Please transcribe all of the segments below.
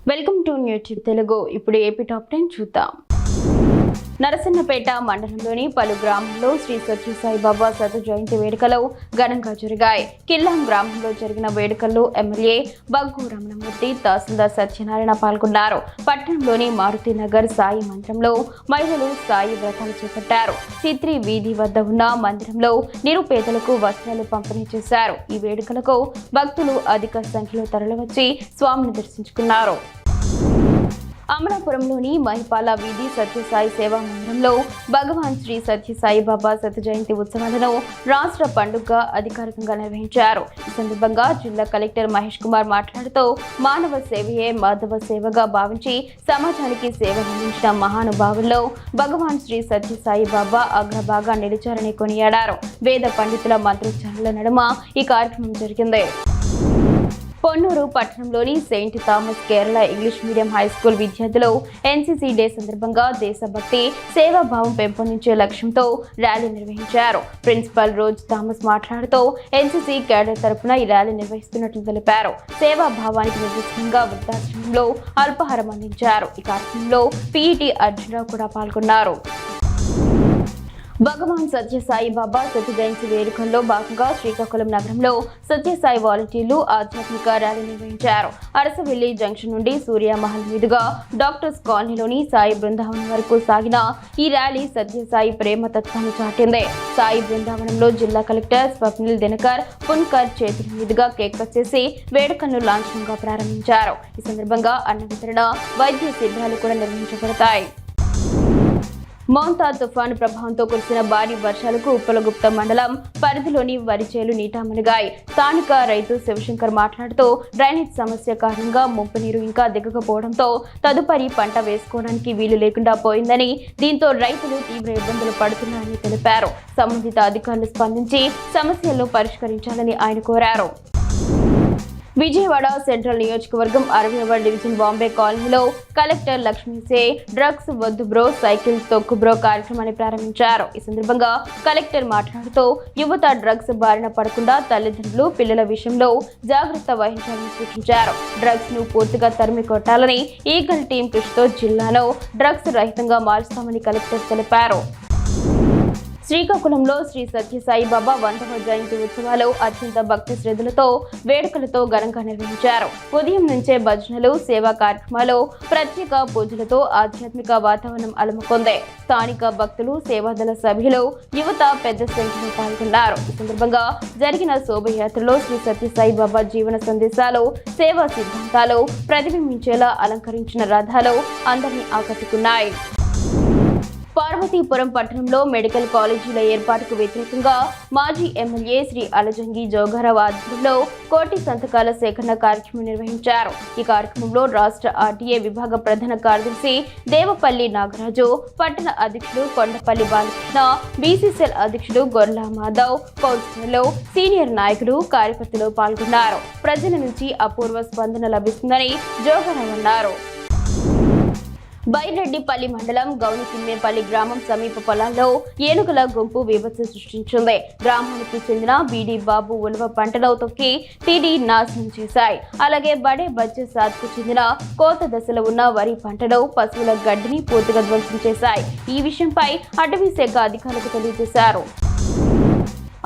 Welcome to న్యూట్యూబ్ Telugu. ఇప్పుడు AP top 10 చూద్దాం. నరసన్నపేట మండలంలోని పలు గ్రామాల్లో శ్రీ సత్య సాయిబాబా శత జయంతి వేడుకలు ఘనంగా జరిగాయి. కిల్లాం గ్రామంలో జరిగిన వేడుకల్లో ఎమ్మెల్యే బగ్గు రమణమూర్తి, తహసీల్దార్ సత్యనారాయణ పాల్గొన్నారు. పట్టణంలోని మారుతినగర్ సాయి మందిరంలో మహిళలు సాయి వ్రతాలు చేపట్టారు. సిత్రి వీధి వద్ద ఉన్న మందిరంలో నిరుపేదలకు వస్త్రాలు పంపిణీ చేశారు. ఈ వేడుకలకు భక్తులు అధిక సంఖ్యలో తరలివచ్చి స్వామిని దర్శించుకున్నారు. అమలాపురంలోని మహిపాల వీధి సత్యసాయి సేవా మందిరంలో భగవాన్ శ్రీ సత్యసాయిబాబా శత జయంతి ఉత్సవాలను రాష్ట్ర పండుగగా అధికారికంగా నిర్వహించారు. ఈ సందర్భంగా జిల్లా కలెక్టర్ మహేష్ కుమార్ మాట్లాడుతూ మానవ సేవయే మాధవ సేవగా భావించి సమాజానికి సేవలందించిన మహానుభావుల్లో భగవాన్ శ్రీ సత్యసాయిబాబా అగ్రభాగా నిలిచారని కొనియాడారు. వేద పండితుల మంత్రోచ్చారణల నడుమ ఈ కార్యక్రమం జరిగింది. పొన్నూరు పట్టణంలోని Saint Thomas Kerala English medium high school విద్యార్థులు ఎన్సీసీ డే సందర్భంగా దేశభక్తి, సేవాభావం పెంపొందించే లక్ష్యంతో ర్యాలీ నిర్వహించారు. ప్రిన్సిపల్ రోజ్ థామస్ మాట్లాడుతూ ఎన్సీసీ క్యాడర్ తరపున ఈ ర్యాలీ నిర్వహిస్తున్నట్లు తెలిపారు. సేవాభావానికి నిర్దిష్టంగా వృద్ధాశ్రమంలో అల్పాహారం అందించారు. ఈ కార్యక్రమంలో పీఈటీ అర్జునరావు కూడా పాల్గొన్నారు. భగవాన్ సత్యసాయి బాబా శత జయంతి వేడుకల్లో భాగంగా శ్రీకాకుళం నగరంలో సత్యసాయి వాలంటీర్లు ఆధ్యాత్మిక ర్యాలీ నిర్వహించారు. అరసవెల్లి జంక్షన్ నుండి సూర్యమహల్ మీదుగా డాక్టర్స్ కాలనీలోని సాయి బృందావనం వరకు సాగిన ఈ ర్యాలీ సత్యసాయి ప్రేమ తత్వాన్ని చాటింది. సాయి బృందావనంలో జిల్లా కలెక్టర్ స్వప్నిల్ దినకర్ పున్కర్ చేతుల మీదుగా కేక్ కట్ చేసి వేడుకలను లాంఛనంగా ప్రారంభించారు. ఈ సందర్భంగా అన్న వితరణ, వైద్య శిబిరాలు కూడా నిర్వహించబడతాయి. మౌంతా తుఫాను ప్రభావంతో కురిసిన భారీ వర్షాలకు ఉప్పలగుప్త మండలం పరిధిలోని వరి చేలు నీట మునిగాయి. స్థానిక రైతు శివశంకర్ మాట్లాడుతూ డ్రైనేజ్ సమస్య కారణంగా ముంపు నీరు ఇంకా దిగకపోవడంతో తదుపరి పంట వేసుకోవడానికి వీలు లేకుండా పోయిందని, దీంతో రైతులు తీవ్ర ఇబ్బందులు పడుతున్నారని తెలిపారు. సంబంధిత అధికారులు స్పందించి సమస్యలను పరిష్కరించాలని ఆయన కోరారు. విజయవాడ సెంట్రల్ నియోజకవర్గం 60వ డివిజన్ బాంబే కాలనీలో కలెక్టర్ లక్ష్మీసే డ్రగ్స్ వద్దు బ్రో, సైకిల్ తొక్కు బ్రో కార్యక్రమాన్ని ప్రారంభించారు. ఈ సందర్భంగా కలెక్టర్ మాట్లాడుతూ యువత డ్రగ్స్ బారిన పడకుండా తల్లిదండ్రులు పిల్లల విషయంలో జాగ్రత్త వహించాలని సూచించారు. డ్రగ్స్ ను పూర్తిగా తరిమి కొట్టాలని ఈగల్ టీం కృషితో జిల్లాలో డ్రగ్స్ రహితంగా మారుస్తామని కలెక్టర్ తెలిపారు. శ్రీకాకుళంలో శ్రీ సత్యసాయి బాబా 100వ జయంతి ఉత్సవాలు అత్యంత భక్తి శ్రద్ధలతో వేడుకలతో ఘనంగా నిర్వహించారు. ఉదయం నుంచే భజనలు, సేవా కార్యక్రమాలు, ప్రత్యేక పూజలతో ఆధ్యాత్మిక వాతావరణం అలముకుంది. స్థానిక భక్తులు, సేవాదళ సభ్యులు, యువత పెద్ద సంఖ్యలో పాల్గొన్నారు. ఈ సందర్భంగా జరిగిన శోభయాత్రలో శ్రీ సత్యసాయి బాబా జీవన సందేశాలు, సేవా సిద్ధాంతాలు ప్రతిబింబించేలా అలంకరించిన రథాలు అందరినీ ఆకట్టుకున్నాయి. పార్వతీపురం పట్టణంలో మెడికల్ కాలేజీల ఏర్పాటుకు వ్యతిరేకంగా మాజీ ఎమ్మెల్యే శ్రీ అలజంగి జోగారావు ఆధ్వర్యంలో కోటి సంతకాల సేకరణ కార్యక్రమం నిర్వహించారు. ఈ కార్యక్రమంలో రాష్ట్ర ఆర్టీఏ విభాగ ప్రధాన కార్యదర్శి దేవపల్లి నాగరాజు, పట్టణ అధ్యక్షుడు కొండపల్లి బాలకృష్ణ, బీసీసీఎల్ అధ్యక్షుడు గొర్లా మాధవ్, కౌన్సిలర్లు, సీనియర్ నాయకులు, కార్యకర్తలు పాల్గొన్నారు. ప్రజల నుంచి అపూర్వ స్పందన లభిస్తుందని జోగారావు అన్నారు. బైరెడ్డిపల్లి మండలం గౌనితిమ్మేపల్లి గ్రామం సమీప పొలాల్లో ఏనుగుల గుంపు బీభత్సం సృష్టించింది. గ్రామానికి చెందిన బీడీ బాబు ఉలవ పంటలో తొక్కి తీడి నాశనం చేశాయి. అలాగే బడే బచ్చే సాద్కు చెందిన కోత దశలో ఉన్న వరి పంటలో పశువుల గడ్డిని పూర్తిగా ధ్వంసం చేశాయి. ఈ విషయంపై అటవీ శాఖ అధికారులకు తెలియజేశారు.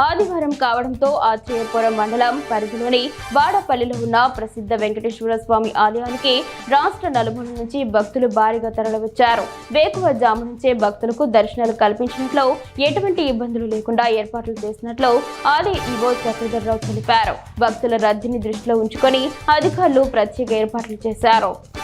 ఆదివారం కావడంతో ఆత్రేయపురం మండలం పరిధిలోని వాడపల్లిలో ఉన్న ప్రసిద్ధ వెంకటేశ్వర స్వామి ఆలయానికి రాష్ట్ర నలుమూల నుంచి భక్తులు భారీగా తరలివచ్చారు. వేకువజాము నుంచే భక్తులకు దర్శనాలు కల్పించినట్లు, ఎటువంటి ఇబ్బందులు లేకుండా ఏర్పాట్లు చేసినట్లు ఆలయ ఈవో చక్రధర్రావు తెలిపారు. భక్తుల రద్దీని దృష్టిలో ఉంచుకొని అధికారులు ప్రత్యేక ఏర్పాట్లు చేశారు.